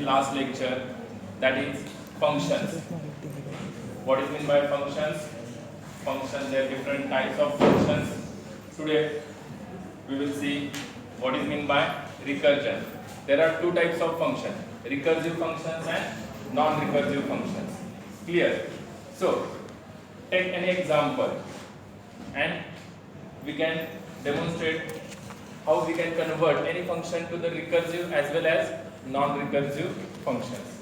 last lecture, that is functions. What is meant by functions? Functions, there are different types of functions. Today we will see what is meant by recursion. There are two types of functions, recursive functions and non-recursive functions. Clear? So take any example and we can demonstrate how we can convert any function to the recursive as well as non-recursive functions.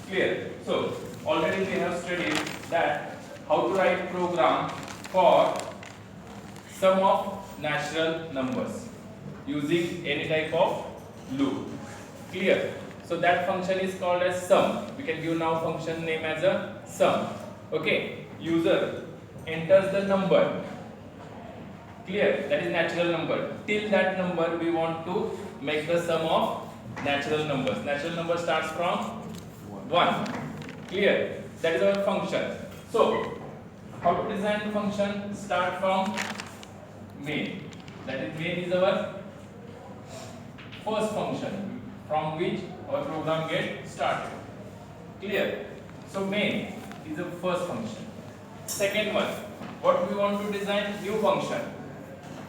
Clear? So already we have studied that how to write program for sum of natural numbers using any type of loop. Clear? So that function is called as sum. We can give now function name as a sum. Okay? User enters the number. Clear? That is natural number. Till that number we want to make the sum of natural numbers. Natural number starts from 1. Clear? That is our function. So how to design the function? Start from main. That is main is our first function from which our program gets started. Clear? So main is the first function. Second one, what we want to design? New function.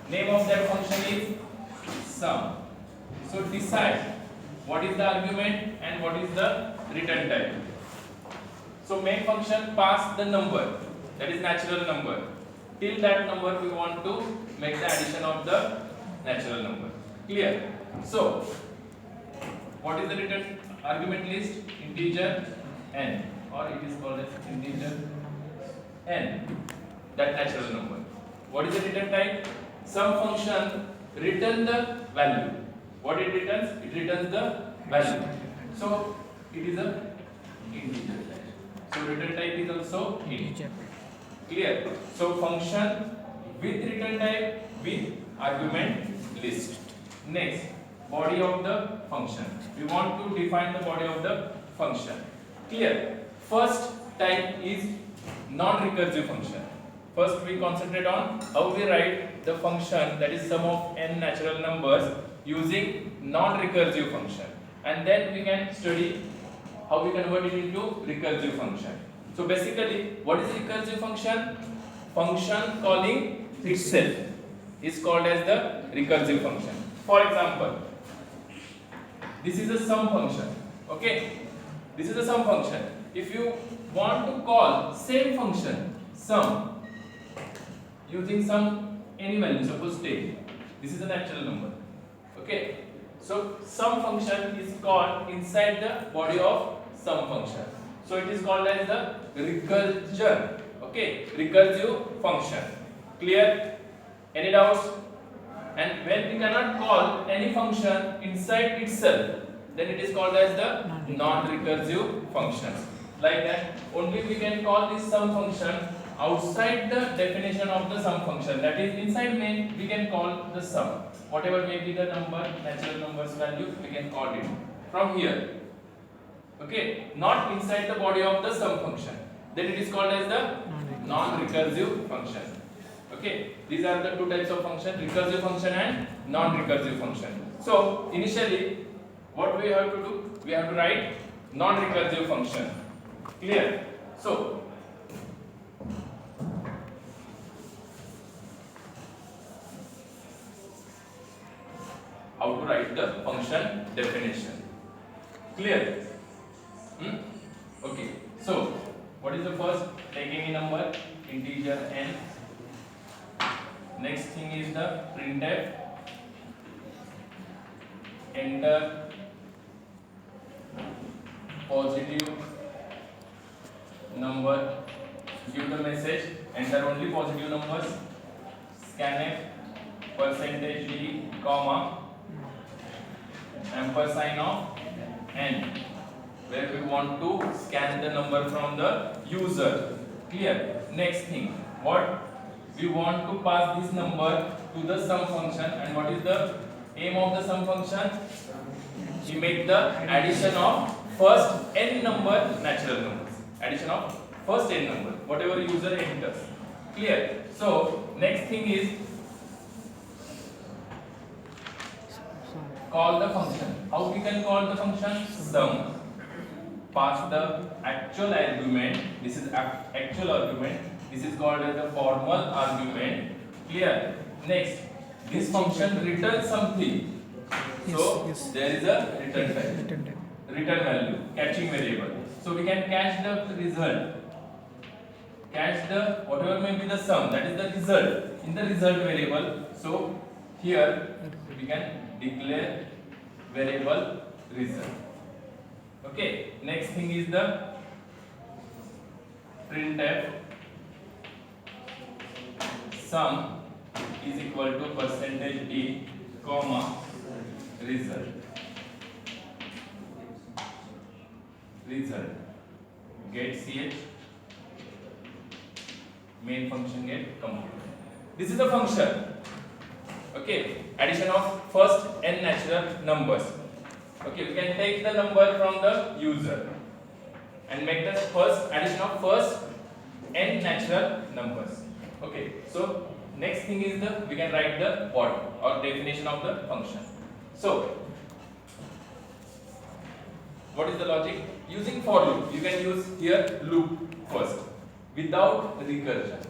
Name of that function is sum. So decide what is the argument and what is the return type. So main function pass the number, that is natural number. Till that number we want to make the addition of the natural number. Clear? So what is the return argument list? Integer n, or it is called as integer n, that natural number. What is the return type? Some function return the value. What it returns? It returns the value. So it is a integer type. So return type is also integer. Clear? So function with return type with argument list. Next, body of the function. We want to define the body of the function. Clear? First type is non-recursive function. First we concentrate on how we write the function, that is sum of n natural numbers, using non-recursive function, and then we can study how we convert it into recursive function. So basically, what is recursive function? Function calling itself is called as the recursive function. For example, this is a sum function. Okay, this is a sum function. If you want to call same function sum using some any value, suppose 10, this is a natural number. Okay, so sum function is called inside the body of sum function. So it is called as the recursion. Okay, recursive function. Clear? Any doubts? And when we cannot call any function inside itself, then it is called as the non-recursive function. Like that, only we can call this sum function outside the definition of the sum function. That is, inside main we can call the sum. Whatever may be the number, natural numbers value, we can call it from here. Okay, not inside the body of the sum function. Then it is called as the non-recursive function. Okay, these are the two types of function, recursive function and non-recursive function. So initially, what we have to do? We have to write non-recursive function. Clear? So how to write the function definition? Clear? Okay. So what is the first? Take any number, integer n. Next thing is the printf. Enter positive number. Give the message. Enter only positive numbers. Scanf %d, comma, ampersand of n, where we want to scan the number from the user. Clear? Next thing, what we want to pass this number to the sum function, and what is the aim of the sum function? We make the addition of first n number natural numbers. Addition of first n number, whatever user enters. Clear? So next thing is call the function. How we can call the function? Sum. pass the actual argument. This is actual argument. This is called as the formal argument. Clear? Next, this function returns something. So there is a return type, return value, catching variable. So we can catch the result, catch the whatever may be the sum, that is the result in the result variable. So here we can declare variable result. Okay. Next thing is the printf sum is equal to percentage d comma result. Result get ch main function get completed. This is the function. Okay, addition of first n natural numbers. Okay, we can take the number from the user and make the first addition of first n natural numbers. Okay, so next thing is the we can write the what or definition of the function. So what is the logic? Using for loop, you can use here loop first without recursion.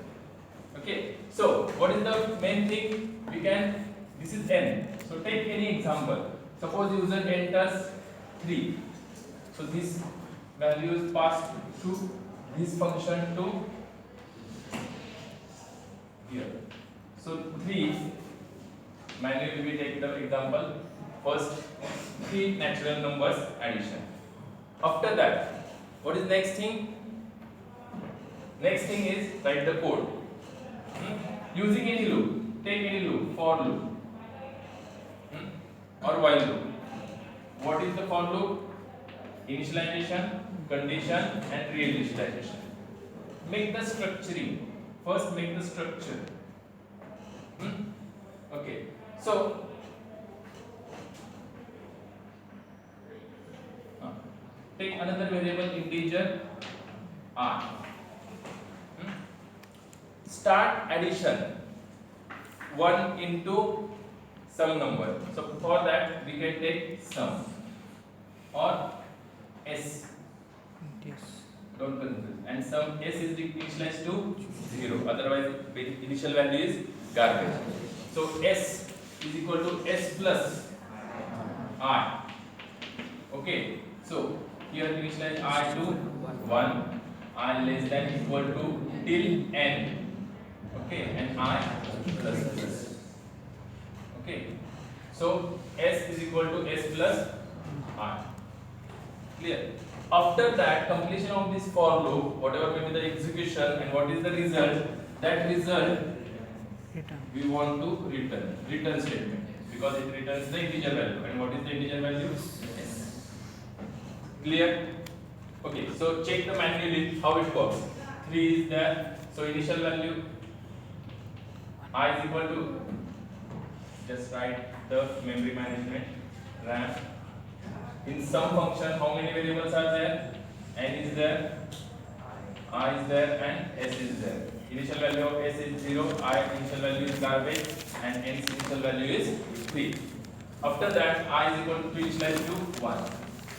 Okay, so what is the main thing? We can, this is n. So take any example. Suppose user enters 3. So this value is passed to this function to here. So 3, manually we take the example, first 3 natural numbers addition. After that, what is next thing? Next thing is write the code. Using any loop, take any loop, for loop or while loop. What is the for loop? Initialization, condition and reinitialization. Make the structuring. First make the structure. Okay. So take another variable integer r. Start addition 1 into some number. So for that we can take sum or s. Don't confuse. And sum s is initialized to 0. Otherwise initial value is garbage. So s is equal to s plus I. Okay. So here initialize I to 1, I less than equal to till n. Okay, and I plus plus. Okay, so s is equal to s plus I. Clear? After that, completion of this for loop, whatever may be the execution and what is the result, that result we want to return statement, because it returns the integer value. And what is the integer value? S. Clear? Okay, so check the manually how it works. 3 is there, so initial value I is equal to, just write the memory management, RAM. In some function, how many variables are there? N is there, I is there, and S is there. Initial value of S is 0, I initial value is garbage, and N's initial value is 3. After that, I is equal to initialize to 1.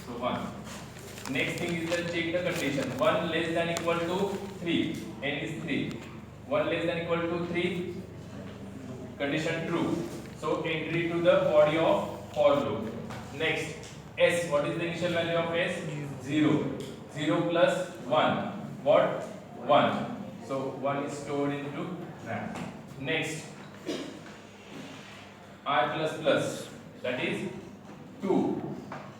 So 1. Next thing is the check the condition. 1 less than equal to 3. N is 3. 1 less than equal to 3. Condition true. So entry to the body of for loop. Next, S. What is the initial value of S? 0. 0 plus 1. What? 1. So 1 is stored into RAM. Next, I plus plus. That is 2.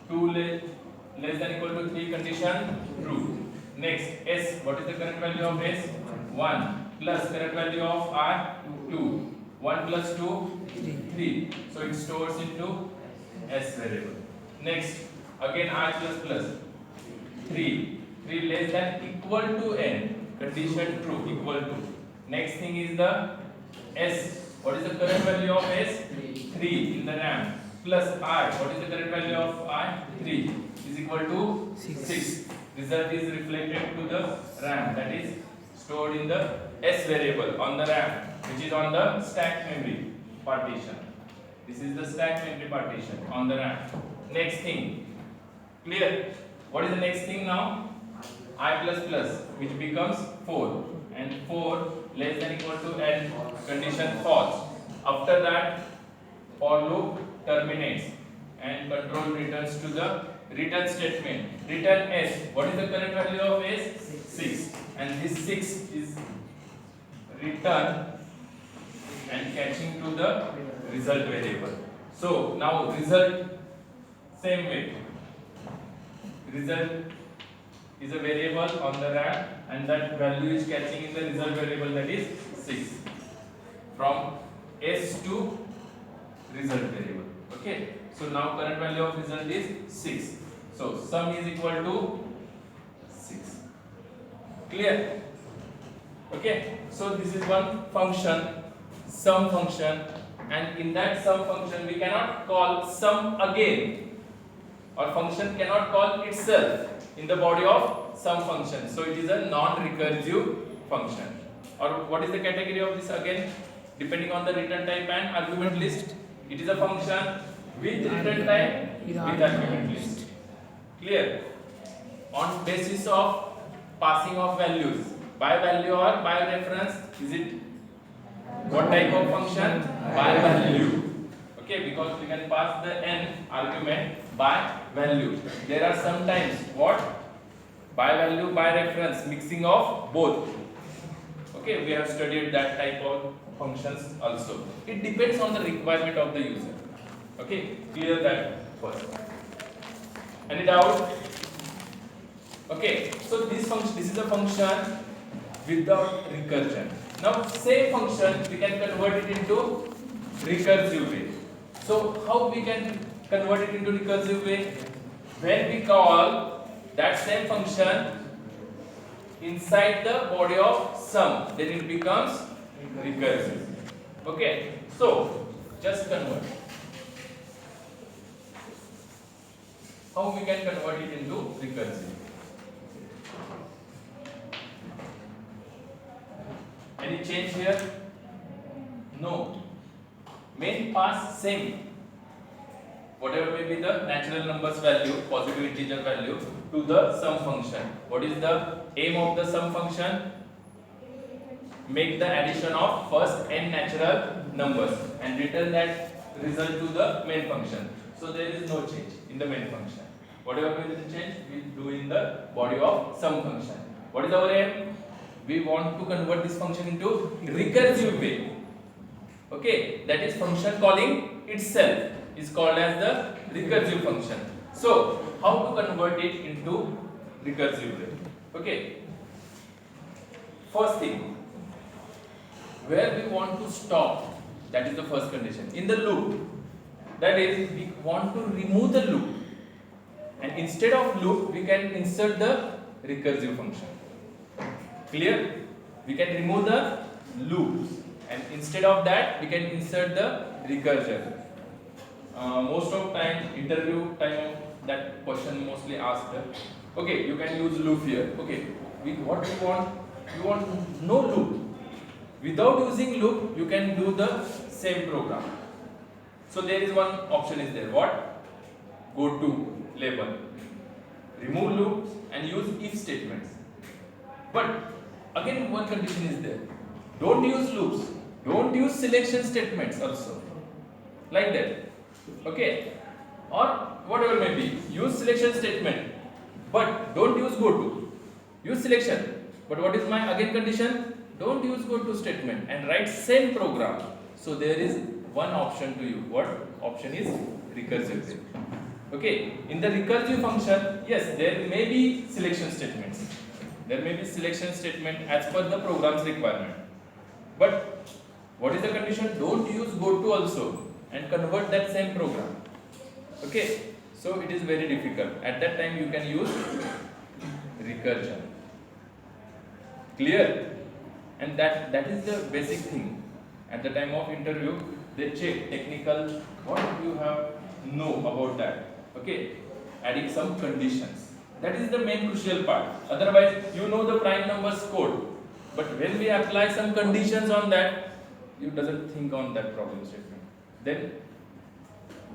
2 less than equal to 3 condition true. Next, S. What is the current value of S? 1 plus current value of I 2. 1 plus 2 3. So it stores into S variable. Next, again I plus plus 3. 3 less than equal to N. Condition true, equal to. Next thing is the S. What is the current value of S? 3 in the RAM. Plus I. What is the current value of I? 3 is equal to 6. Result is reflected to the RAM, that is stored in the S variable on the RAM, which is on the stack memory partition. This is the stack memory partition on the RAM. Next thing, clear? What is the next thing now? I plus plus, which becomes 4, and 4 less than equal to n, condition false. After that, for loop terminates and control returns to the return statement. Return s. What is the current value of s? 6. And this 6 is return and catching to the result variable. So now result, same way. Result is a variable on the RAM, and that value is catching in the result variable, that is 6. From s to result variable. Okay. So now current value of result is 6. So sum is equal to 6. Clear? Okay. So this is one function, sum function, and in that sum function we cannot call sum again, or function cannot call itself in the body of sum function. So it is a non-recursive function. Or what is the category of this again? Depending on the return type and argument list, it is a function with return type, with argument list. Clear? On basis of passing of values, by value or by reference, is it what type of function? By value. Okay, because we can pass the n argument by value. There are sometimes what? By value, by reference, mixing of both. Okay, we have studied that type of functions also. It depends on the requirement of the user. Okay, clear that first. Any doubt? Okay, so this is a function without recursion. Now, same function we can convert it into recursive way. So, how we can convert it into recursive way? When we call that same function inside the body of sum, then it becomes recursive. Okay, so just convert. How we can convert it into recursive? Any change here? No. Main pass same. Whatever may be the natural numbers value, positive integer value, to the sum function. What is the aim of the sum function? Make the addition of first n natural numbers and return that result to the main function. So there is no change in the main function. Whatever may be the change, we do in the body of sum function. What is our aim? We want to convert this function into recursive way. Okay, that is function calling itself is called as the recursive function. So, how to convert it into recursive way? Okay. First thing, where we want to stop, that is the first condition. In the loop, that is, we want to remove the loop, and instead of loop, we can insert the recursive function. Clear? We can remove the loops, and instead of that, we can insert the recursion. Most of time, interview time, that question mostly asked. Okay, you can use loop here. Okay, what we want? We want no loop. Without using loop, you can do the same program. So there is one option is there. What? Go to label, remove loops, and use if statements. But again, one condition is there. Don't use loops. Don't use selection statements also. Like that. Okay. Or whatever may be. Use selection statement. But don't use go to. Use selection. But what is my again condition? Don't use go to statement and write same program. So there is one option to you. What option is recursive? Okay. In the recursive function, yes, there may be selection statements. There may be selection statement as per the program's requirement. But what is the condition? Don't use go to also and convert that same program. Okay. So it is very difficult. At that time you can use recursion. Clear? And that is the basic thing. At the time of interview, they check technical, what you have know about that. Okay. Adding some conditions. That is the main crucial part. Otherwise, you know the prime numbers code. But when we apply some conditions on that, you doesn't think on that problem statement. Then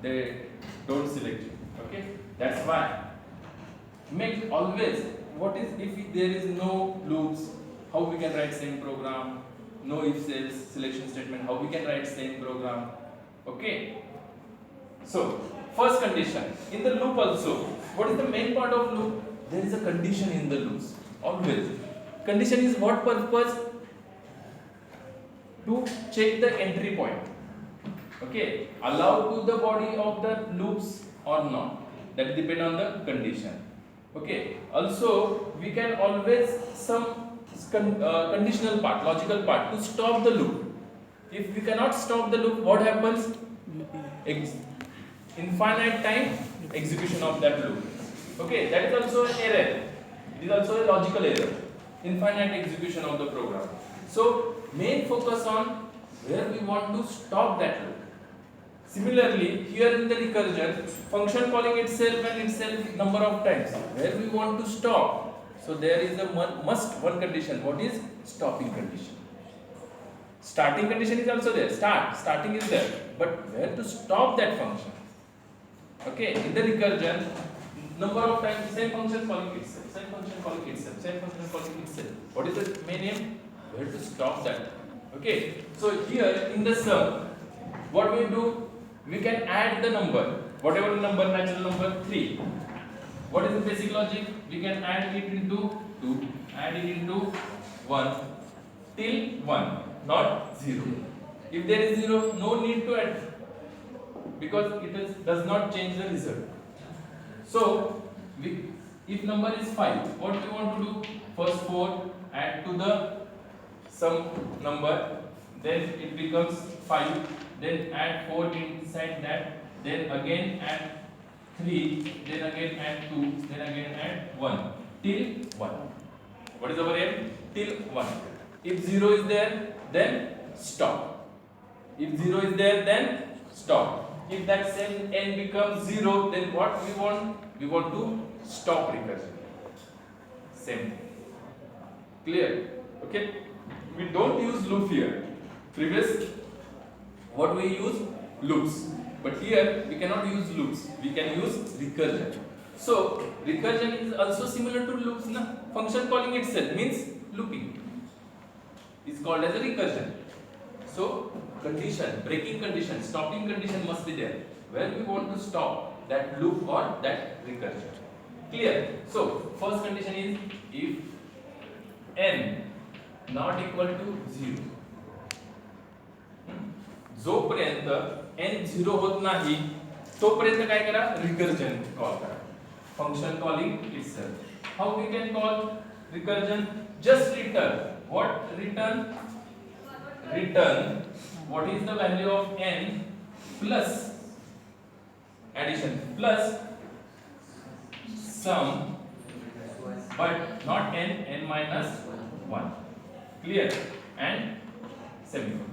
they don't select you. Okay? That's why make always, what is if there is no loops, how we can write same program, no if else selection statement, how we can write same program. Okay, so first condition in the loop also, what is the main part of loop? There is a condition in the loops always. Condition is what purpose? To check the entry point. Okay, allow to the body of the loops or not, that depend on the condition. Okay, also we can always some conditional part, logical part to stop the loop. If we cannot stop the loop, what happens? Infinite time execution of that loop. Okay, that is also an error. It is also a logical error. Infinite execution of the program. So main focus on where we want to stop that loop. Similarly, here in the recursion, function calling itself and itself number of times. Where we want to stop. So there is a one condition. What is stopping condition? Starting condition is also there. Starting is there. But where to stop that function? Okay, in the recursion, number of times same function calling itself, same function calling itself, same function calling itself. What is the main aim? Where to stop that? Okay, so here in the sum, what we do? We can add the number, whatever the number, natural number 3. What is the basic logic? We can add it into 2, add it into 1 till 1, not 0. If there is 0, no need to add, because does not change the result. So, if number is 5, what we want to do? First 4, add to the some number, then it becomes 5, then add 4 inside that, then again add 3, then again add 2, then again add 1, till 1. What is our aim? Till 1. If 0 is there, then stop. If 0 is there, then stop. If that same n becomes 0, then what we want? We want to stop recursion. Same thing. Clear? Okay? We don't use loop here. Previous, what we use? Loops. But here, we cannot use loops. We can use recursion. So, recursion is also similar to loops. Na? Function calling itself means looping. It's called as a recursion. So, condition, breaking condition, stopping condition must be there. Where we want to stop that loop or that recursion. Clear? So, first condition is if n not equal to 0. जोपर्यंत n 0 होत नाही तोपर्यंत काय करा? Recursion call करा. Function calling itself. How we can call recursion? Just return. What return? Return what is the value of n plus addition plus sum, but not n minus 1. Clear? And semicolon.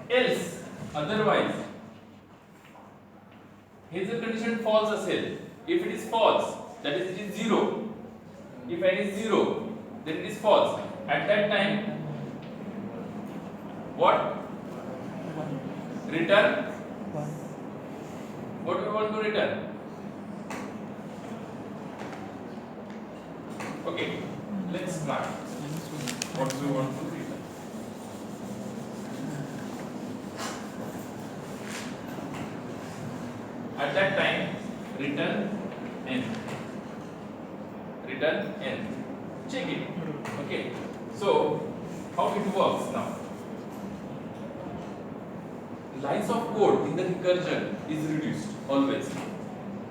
Else, otherwise, here the condition false असेल. If it is false, that is it is 0. If n is 0, then it is false. At that time, what? Return. What do we want to return? Okay, let's start. What do we want to return? At that time, return n. Return n. Check it. Okay. So, how it works now? Lines of code in the recursion is reduced always,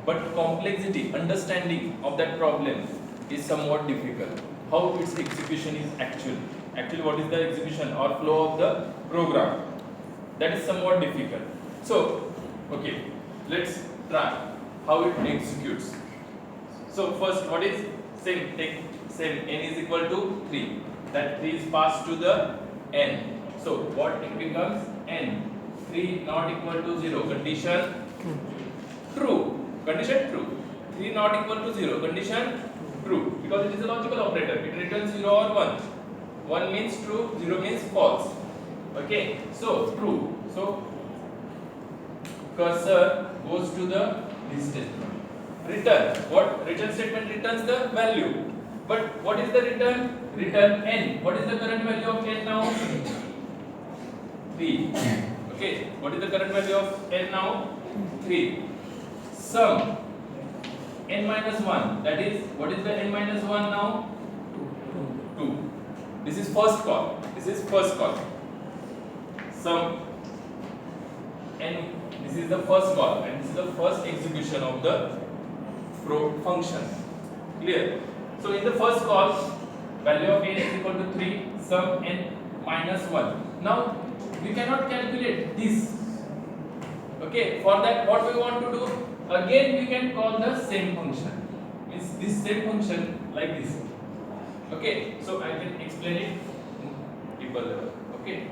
but complexity, understanding of that problem is somewhat difficult. How its execution is actually what is the execution or flow of the program, that is somewhat difficult. So, okay, let's try how it executes. So first, what is same? Take same n is equal to 3. That 3 is passed to the n. So what it becomes? N. 3 not equal to 0. Condition true. Condition true. 3 not equal to 0. Condition true. Because it is a logical operator. It returns 0 or 1. 1 means true. 0 means false. Okay. So true. So cursor goes to the distance. return. What return statement returns the value. But what is the return? Return n. What is the current value of n now? 3. Okay. What is the current value of n now? 3. Sum n minus 1. That is, what is the n minus 1 now? 2. This is first call. This is first call. Sum n. This is the first call, and this is the first execution of the function. Clear? So in the first call, value of n is equal to 3, sum n minus 1. Now we cannot calculate this. Okay, for that what we want to do? Again we can call the same function. Means this same function like this. Okay, so I can explain it deeper level. Okay,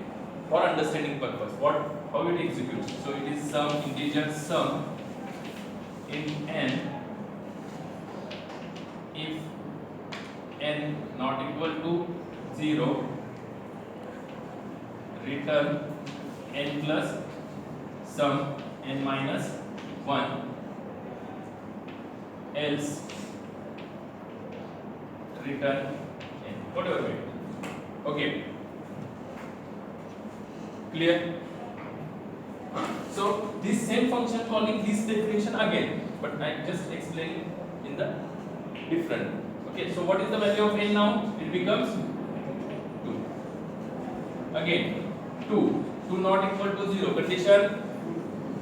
for understanding purpose. How it executes? So it is sum integer sum in n if n not equal to 0, return n plus sum n minus 1, else return n, whatever way. Okay, clear? So this same function calling this definition again, but I just explain in the different. Okay, so what is the value of n now? It becomes 2. Again 2 not equal to 0, condition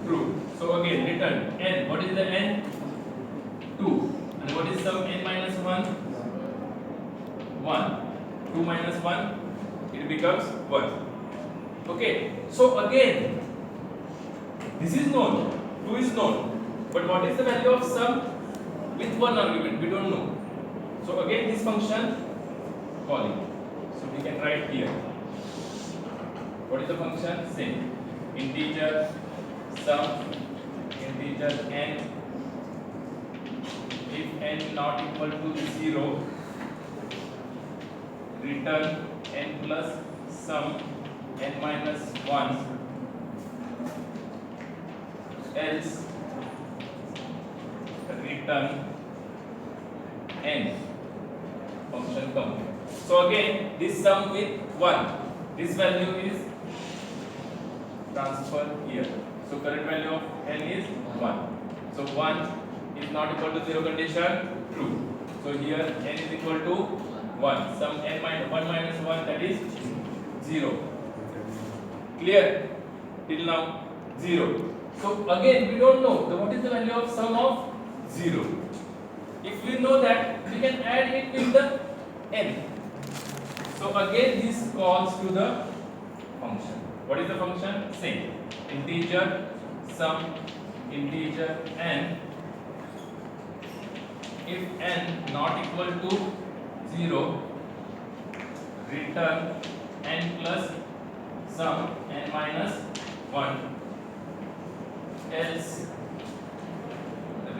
true. So again return n. What is the n? 2. And what is sum n minus 1? 1. 2 minus 1, it becomes 1. Okay, so again this is known, 2 is known, but what is the value of sum with one argument? We don't know. So again this function calling. So we can write here. What is the function? Same. Integer sum integer n if n not equal to 0, return n plus sum n minus 1, else return n. Function complete. So again this sum with 1, this value is transferred here. So current value of n is 1. So 1 is not equal to 0, condition true. So here n is equal to 1. Sum n minus 1 minus 1, that is 0. Clear? Till now 0. So again we don't know what is the value of sum of 0. If we know that, we can add it with the n. So again this calls to the function. What is the function? Same. Integer sum integer n if n not equal to 0, return n plus sum n minus 1, else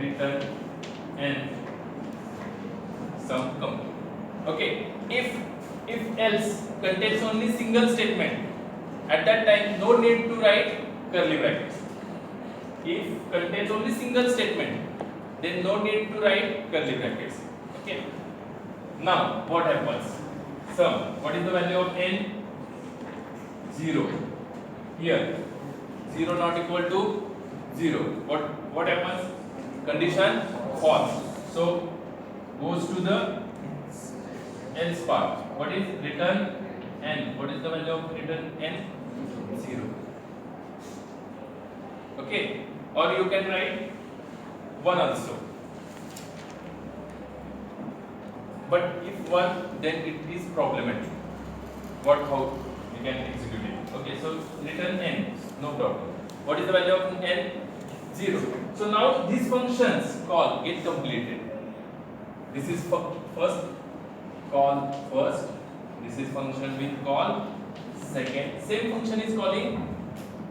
return n sum complete. Okay, if else contains only single statement, at that time no need to write curly brackets. If contains only single statement, then no need to write curly brackets. Okay. Now what happens? Sum. What is the value of n? 0. Here 0 not equal to 0. What happens? Condition false. So goes to the else part. What is return n? What is the value of return n? 0. Okay, or you can write 1 also. But if 1, then it is problematic. How we can execute it? Okay, so return n, no problem. What is the value of n? 0. So now these functions call get completed. This is first call first. This is function with call second. Same function is calling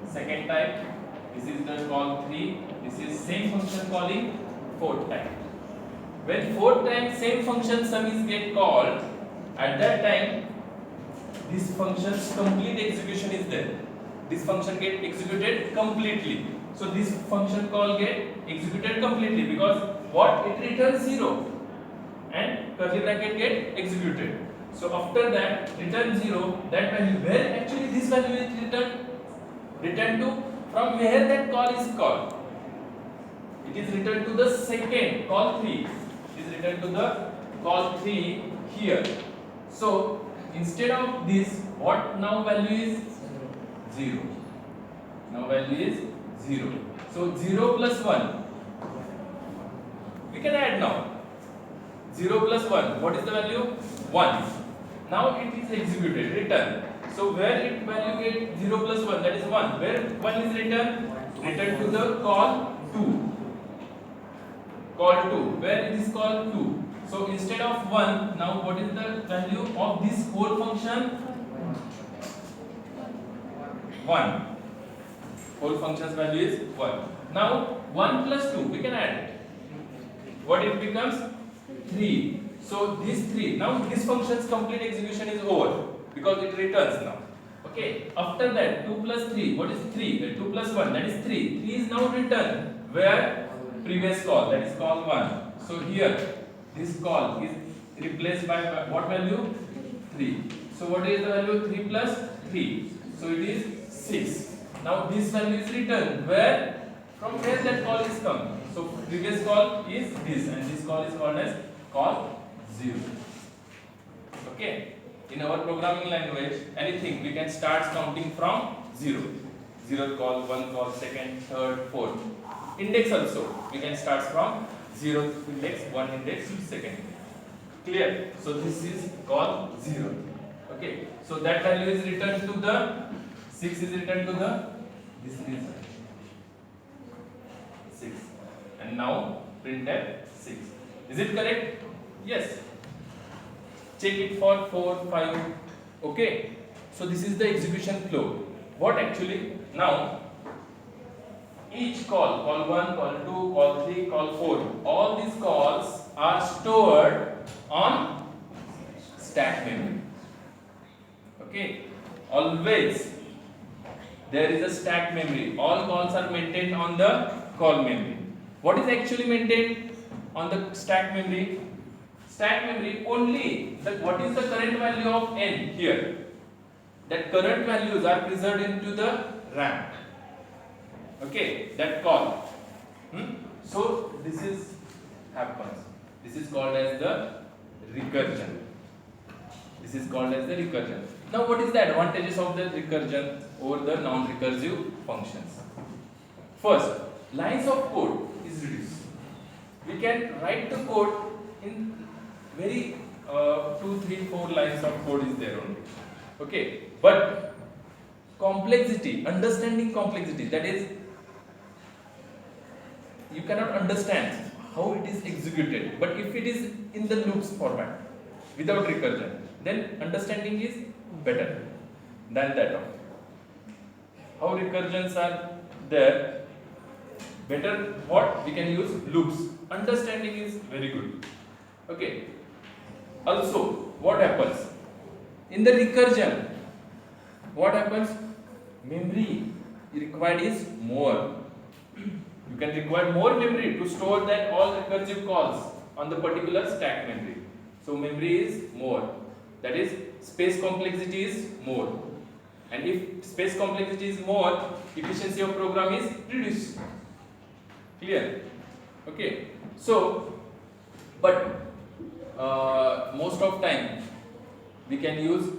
second time. This is the call 3. This is same function calling fourth time. When fourth time same function sum is get called, at that time this function's complete execution is there. This function get executed completely. So this function call get executed completely because what it returns 0 and curly bracket get executed. So after that return 0, that value where actually this value is returned to, from where that call is called. It is returned to the second call 3. It is returned to the call 3 here. So instead of this, what now value is 0. Now value is 0. So 0 plus 1. We can add now. 0 plus 1. What is the value? 1. Now it is executed, return. So where it value get 0 plus 1, that is 1. Where 1 is returned? Return to the call 2. Call 2. Where it is called 2. So instead of 1, now what is the value of this whole function? 1. Whole function's value is 1. Now 1 plus 2, we can add it. What it becomes? 3. So this 3, now this function's complete execution is over because it returns now. Okay, after that 2 plus 3, what is 3? 2 plus 1, that is 3. 3 is now returned where previous call, that is call 1. So here this call is replaced by what value? 3. So what is the value? 3 plus 3. So it is 6. Now this value is returned where? From where that call is come. So previous call is this and this call is called as call 0. Okay. In our programming language, anything we can start counting from 0. 0 call, 1 call, second, third, fourth. Index also we can start from 0 index, 1 index, second. Clear? So this is call 0. Okay. So that value is returned to the 6 is returned to the this is 6 and now printf 6. Is it correct? Yes. Check it for 4, 5. Okay. So this is the execution flow. What actually now each call, call 1, call 2, call 3, call 4, all these calls are stored on stack memory. Okay. Always there is a stack memory. All calls are maintained on the call memory. What is actually maintained on the stack memory? Stack memory only what is the current value of n here. That current values are preserved into the RAM. Okay, that call. So this is happens. This is called as the recursion. This is called as the recursion. Now what is the advantages of the recursion over the non-recursive functions? First, lines of code is reduced. We can write the code in very 2, 3, 4 lines of code is there only. Okay, but complexity, understanding complexity, that is you cannot understand how it is executed, but if it is in the loops format without recursion, then understanding is better than that of how recursions are there. Better what we can use loops. Understanding is very good. Okay. Also, what happens in the recursion? What happens? Memory required is more. You can require more memory to store that all recursive calls on the particular stack memory. So memory is more. That is, space complexity is more. And if space complexity is more, efficiency of program is reduced. Clear? Okay. So, but most of time we can use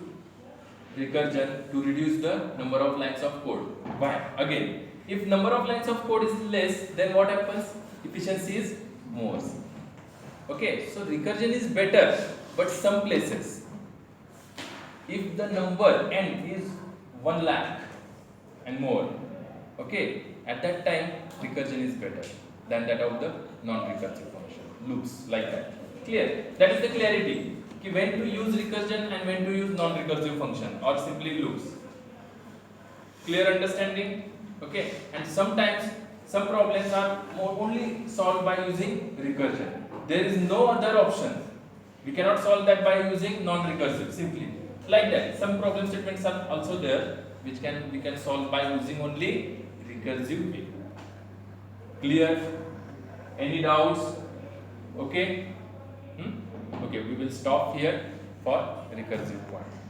recursion to reduce the number of lines of code. Why? Again, if number of lines of code is less, then what happens? Efficiency is more. Okay, so recursion is better, but some places, if the number n is 1 lakh and more, okay, at that time recursion is better than that of the non-recursive function, loops like that. Clear? That is the clarity. When to use recursion and when to use non-recursive function or simply loops. Clear understanding? Okay. And sometimes some problems are only solved by using recursion. There is no other option. We cannot solve that by using non-recursive simply. Like that. Some problem statements are also there which we can solve by using only recursive way. Clear? Any doubts? Okay. Okay, we will stop here for recursive point.